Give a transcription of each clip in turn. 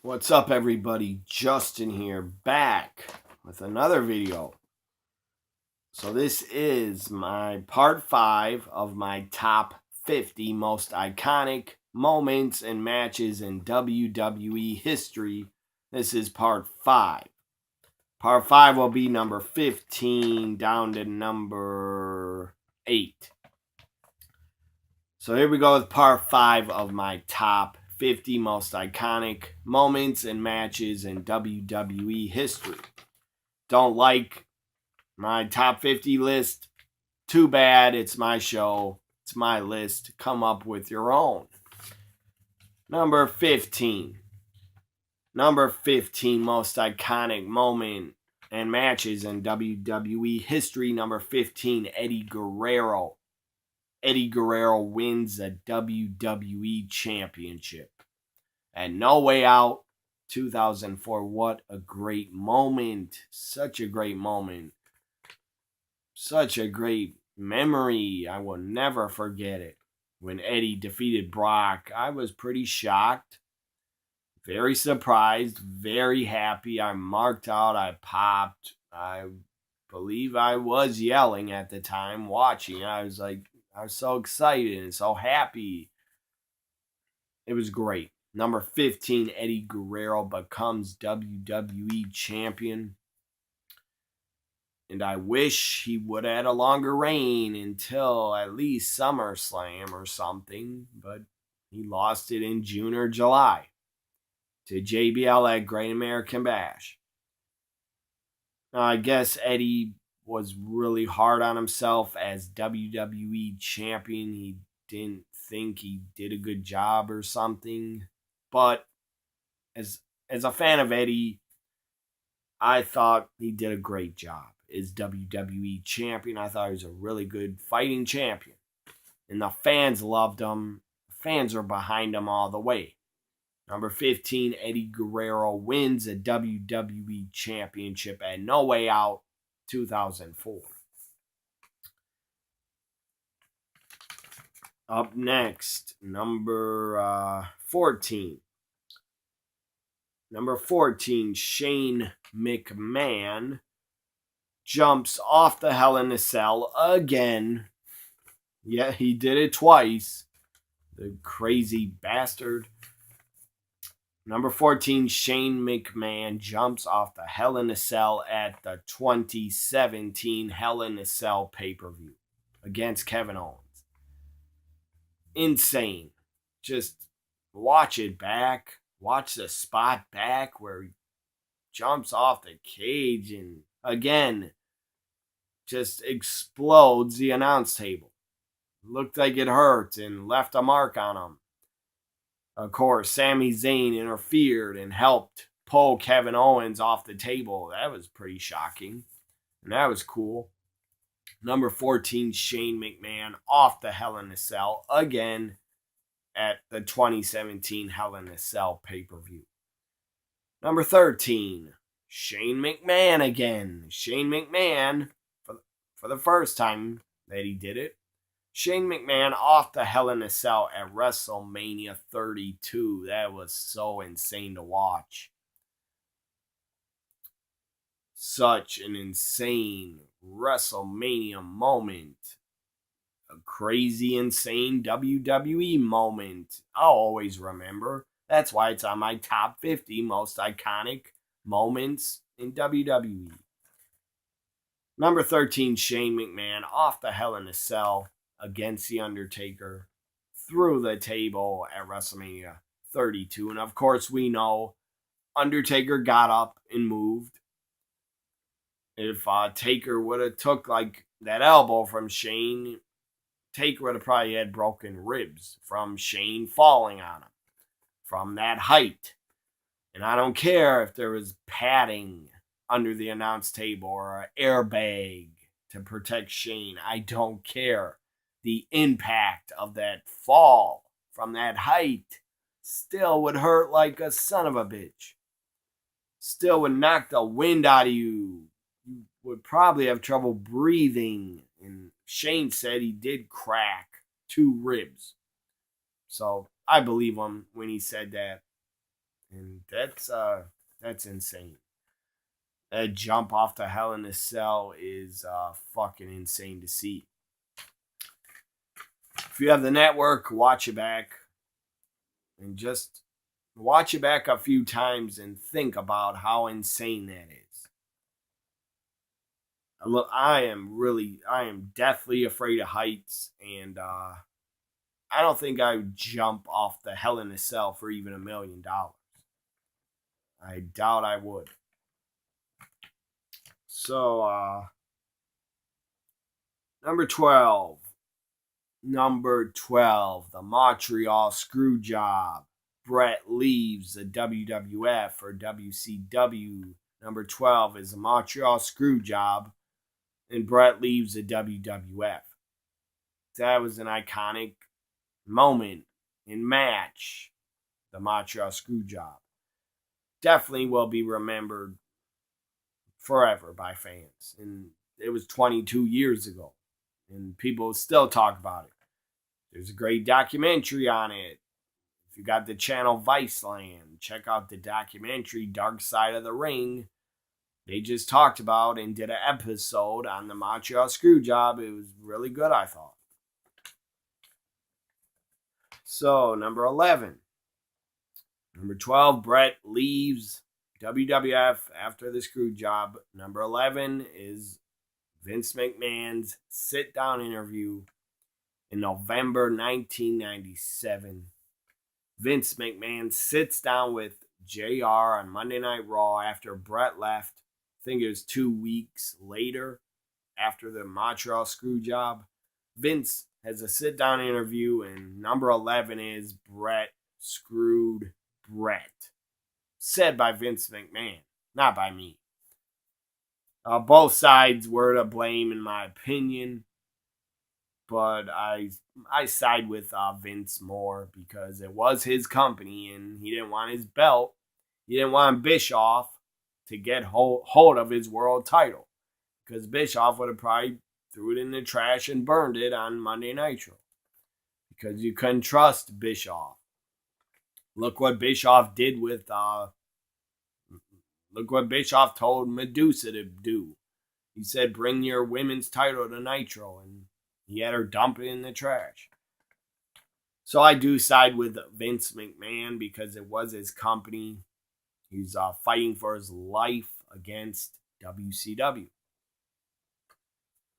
What's up, everybody? Justin here, back with another video. So this is my part 5 of my top 50 most iconic moments and matches in WWE history. This is part 5. Part 5 will be number 15 down to number 8. So here we go with part 5 of my top 50 most iconic moments and matches in WWE history. Don't like my top 50 list? Too bad. It's my show. It's my list. Come up with your own. Number 15. Number 15 most iconic moment and matches in WWE history. Number 15, Eddie Guerrero. Eddie Guerrero wins the WWE Championship. And No Way Out, 2004. What a great moment. Such a great moment. Such a great memory. I will never forget it. When Eddie defeated Brock, I was pretty shocked. Very surprised. Very happy. I marked out. I popped. I believe I was yelling at the time watching. I was so excited and so happy. It was great. Number 15, Eddie Guerrero becomes WWE champion. And I wish he would have had a longer reign until at least SummerSlam or something. But he lost it in June or July to JBL at Great American Bash. Now, I guess Eddie was really hard on himself as WWE champion. He didn't think he did a good job or something. But as a fan of Eddie, I thought he did a great job as WWE champion. I thought he was a really good fighting champion. And the fans loved him. The fans are behind him all the way. Number 15, Eddie Guerrero wins a WWE Championship at No Way Out 2004. Up next, number 14. Number 14, Shane McMahon jumps off the Hell in a Cell again. Yeah, he did it twice. The crazy bastard. Number 14, Shane McMahon jumps off the Hell in a Cell at the 2017 Hell in a Cell pay-per-view against Kevin Owens. Insane. Just watch it back. Watch the spot back where he jumps off the cage and again just explodes the announce table. Looked like it hurt and left a mark on him. Of course, Sami Zayn interfered and helped pull Kevin Owens off the table. That was pretty shocking. And that was cool. Number 14, Shane McMahon off the Hell in a Cell again at the 2017 Hell in a Cell pay-per-view. Number 13, Shane McMahon again. Shane McMahon, for the first time that he did it, Shane McMahon off the Hell in a Cell at WrestleMania 32. That was so insane to watch. Such an insane WrestleMania moment. A crazy, insane WWE moment. I'll always remember. That's why it's on my top 50 most iconic moments in WWE. Number 13, Shane McMahon off the Hell in a Cell against The Undertaker through the table at WrestleMania 32. And of course, we know Undertaker got up and moved. If Taker would have took like that elbow from Shane, Taker would have probably had broken ribs from Shane falling on him from that height. And I don't care if there was padding under the announce table or an airbag to protect Shane. I don't care. The impact of that fall from that height still would hurt like a son of a bitch. Still would knock the wind out of you. You would probably have trouble breathing. And Shane said he did crack 2 ribs. So I believe him when he said that. And That's insane. That jump off the Hell in a Cell is fucking insane to see. If you have the network, watch it back. And just watch it back a few times and think about how insane that is. Look, I am deathly afraid of heights, and I don't think I would jump off the Hell in a Cell for even $1 million. I doubt I would. So, number 12. Number 12, the Montreal Screwjob. Brett leaves the WWF or WCW. Number 12 is the Montreal Screwjob, and Brett leaves the WWF. That was an iconic moment in match, the Montreal Screwjob. Definitely will be remembered forever by fans. And it was 22 years ago, and people still talk about it. There's a great documentary on it. If you got the channel Viceland, check out the documentary Dark Side of the Ring. They just talked about and did an episode on the Montreal Screwjob. It was really good, I thought. So, number 11. Number 12, Brett leaves WWF after the Screwjob. Number 11 is Vince McMahon's sit-down interview in November 1997. Vince McMahon sits down with JR on Monday Night Raw after Brett left. I think it was 2 weeks later after the Montreal Screwjob. Vince has a sit-down interview, and number 11 is Brett screwed Brett. Said by Vince McMahon, not by me. Both sides were to blame, in my opinion. But I side with Vince more because it was his company and he didn't want his belt. He didn't want Bischoff to get hold of his world title because Bischoff would have probably threw it in the trash and burned it on Monday Nitro because you couldn't trust Bischoff. Look what Bischoff did with look what Bischoff told Medusa to do. He said, bring your women's title to Nitro, and he had her dump it in the trash. So I do side with Vince McMahon because it was his company. He's fighting for his life against WCW.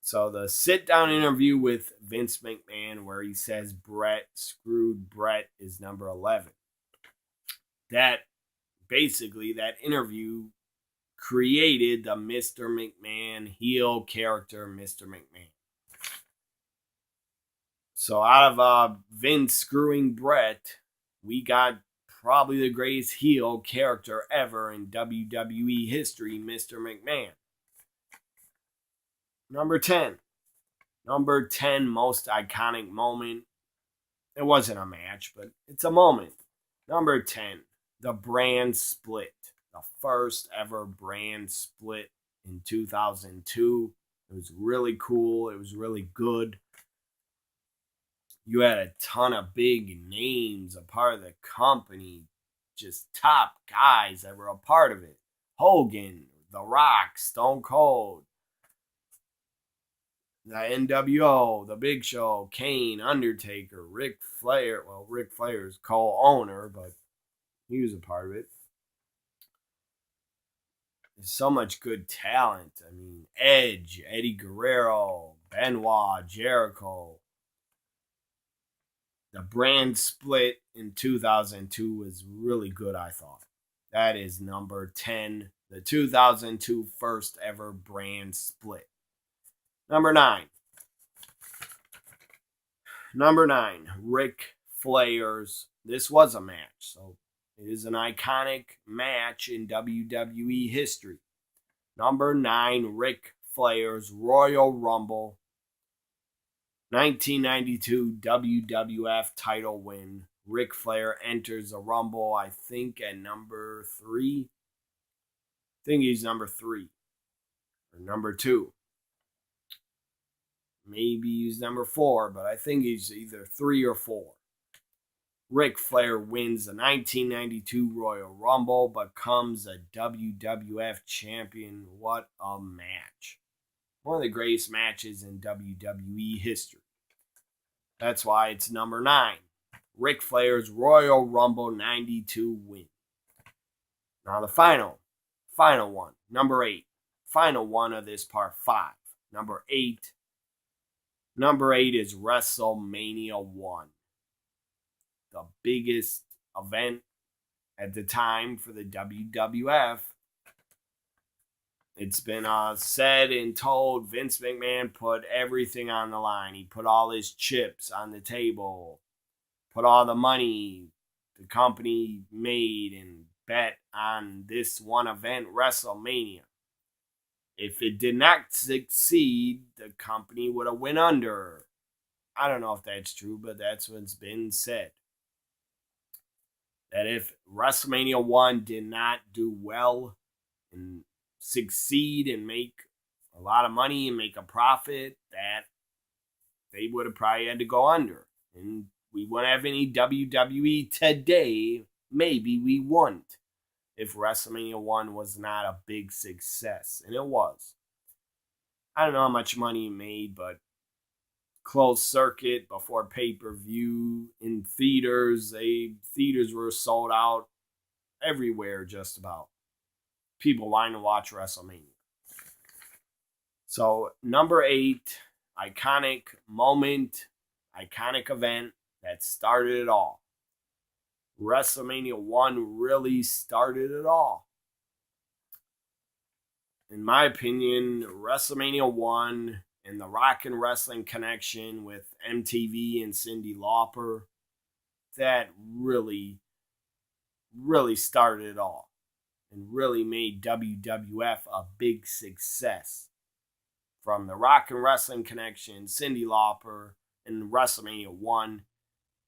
So the sit-down interview with Vince McMahon where he says Brett screwed Brett is number 11. That interview created the Mr. McMahon heel character, Mr. McMahon. So out of Vince screwing Brett, we got probably the greatest heel character ever in WWE history, Mr. McMahon. Number 10. Number 10 most iconic moment. It wasn't a match, but it's a moment. Number 10, the brand split. The first ever brand split in 2002. It was really cool. It was really good. You had a ton of big names a part of the company. Just top guys that were a part of it. Hogan, The Rock, Stone Cold, the NWO, The Big Show, Kane, Undertaker, Ric Flair. Well, Ric Flair's co-owner, but he was a part of it. There's so much good talent. I mean, Edge, Eddie Guerrero, Benoit, Jericho. The brand split in 2002 was really good, I thought. That is number 10. The 2002 first ever brand split. Number 9. Number 9, Ric Flair's. This was a match, so it is an iconic match in WWE history. Number 9, Ric Flair's Royal Rumble 1992 WWF title win. Ric Flair enters the Rumble, I think, at number 3. I think he's number 3. Or number 2. Maybe he's number 4, but I think he's either 3 or 4. Ric Flair wins the 1992 Royal Rumble, becomes a WWF champion. What a match. One of the greatest matches in WWE history. That's why it's number 9. Ric Flair's Royal Rumble 92 win. Now the final one, number 8. Final one of this part 5. Number 8 is WrestleMania 1. The biggest event at the time for the WWF. It's been said and told Vince McMahon put everything on the line. He put all his chips on the table, put all the money the company made and bet on this one event, WrestleMania. If it did not succeed, the company would have went under. I don't know if that's true, but that's what's been said. That if WrestleMania 1 did not do well and succeed and make a lot of money and make a profit, that they would have probably had to go under. And we wouldn't have any WWE today. Maybe we wouldn't if WrestleMania 1 was not a big success. And it was. I don't know how much money it made, but closed circuit before pay-per-view in theaters. Theaters were sold out everywhere just about. People wanting to watch WrestleMania. So, number 8, iconic moment, iconic event that started it all. WrestleMania 1 really started it all. In my opinion, WrestleMania 1 and the Rock and Wrestling connection with MTV and Cyndi Lauper, that really, really started it all. And really made WWF a big success. From the Rock and Wrestling connection, Cyndi Lauper, and WrestleMania 1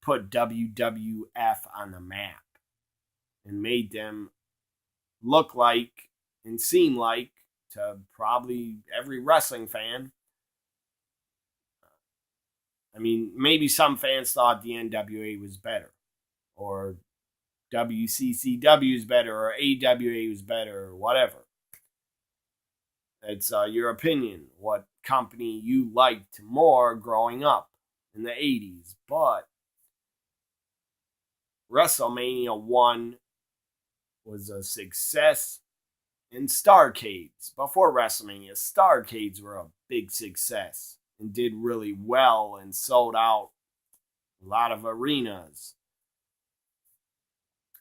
put WWF on the map and made them look like and seem like to probably every wrestling fan. I mean, maybe some fans thought the NWA was better, or WCCW is better, or AWA was better, or whatever. It's your opinion, what company you liked more growing up in the 80s. But WrestleMania 1 was a success in Starrcades. Before WrestleMania, Starrcades were a big success and did really well and sold out a lot of arenas.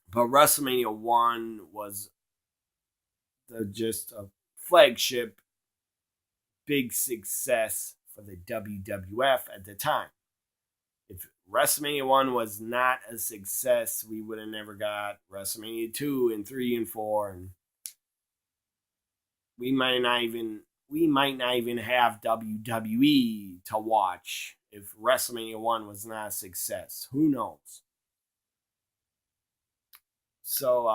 But WrestleMania 1 was just a flagship big success for the WWF at the time. If WrestleMania 1 was not a success, we would have never got WrestleMania 2 and 3 and 4. And we might not even have WWE to watch if WrestleMania 1 was not a success. Who knows? So,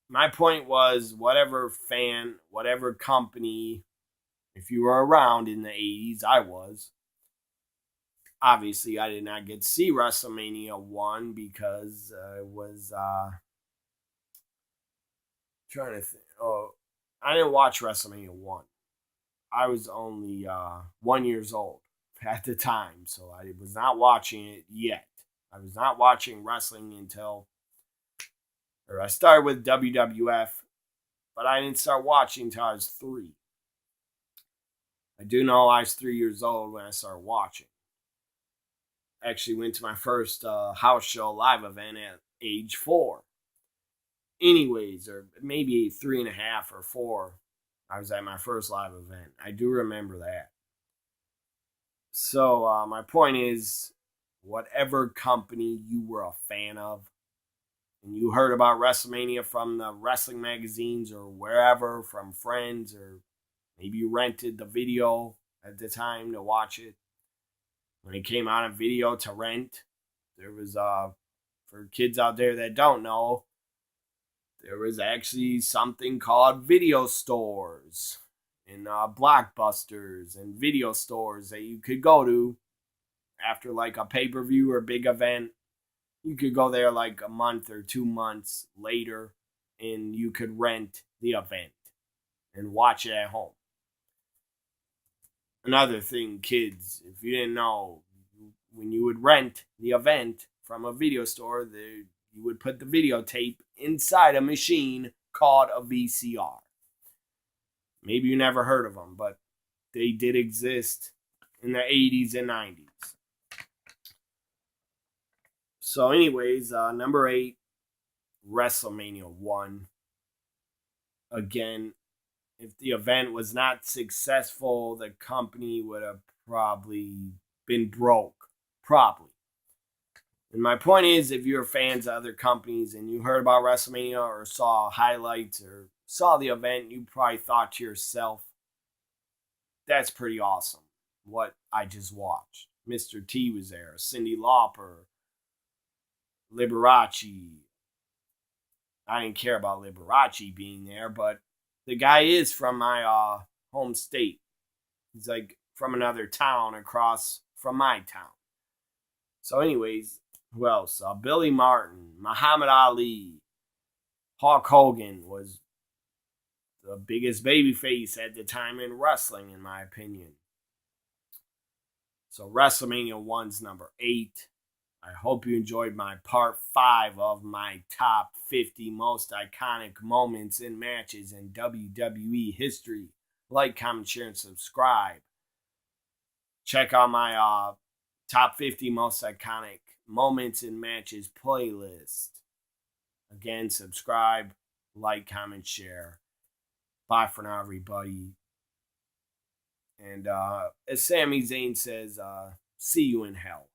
my point was, whatever fan, whatever company, if you were around in the 80s, I was. Obviously, I did not get to see WrestleMania 1 because I was trying to think. Oh, I didn't watch WrestleMania 1. I was only 1 year old at the time, so I was not watching it yet. I was not watching wrestling I started with WWF, but I didn't start watching until I was 3. I do know I was 3 years old when I started watching. I actually went to my first house show live event at age 4. Anyways, or maybe 3.5 or 4, I was at my first live event. I do remember that. So my point is, whatever company you were a fan of, and you heard about WrestleMania from the wrestling magazines or wherever, from friends, or maybe you rented the video at the time to watch it. When it came out on video to rent, there was, for kids out there that don't know, there was actually something called video stores and Blockbusters and video stores that you could go to after like a pay-per-view or big event You could go there like a month or 2 months later, and you could rent the event and watch it at home. Another thing, kids, if you didn't know, when you would rent the event from a video store, you would put the videotape inside a machine called a VCR. Maybe you never heard of them, but they did exist in the 80s and 90s. So, anyways, number 8, WrestleMania 1. Again, if the event was not successful, the company would have probably been broke. Probably. And my point is, if you're fans of other companies and you heard about WrestleMania or saw highlights or saw the event, you probably thought to yourself, that's pretty awesome what I just watched. Mr. T was there, Cyndi Lauper, Liberace. I didn't care about Liberace being there, but the guy is from my home state. He's like from another town across from my town. So, anyways, who else? Billy Martin, Muhammad Ali, Hulk Hogan was the biggest babyface at the time in wrestling, in my opinion. So, WrestleMania 1's number 8. I hope you enjoyed my part 5 of my top 50 most iconic moments in matches in WWE history. Like, comment, share, and subscribe. Check out my top 50 most iconic moments in matches playlist. Again, subscribe, like, comment, share. Bye for now, everybody. And as Sami Zayn says, see you in hell.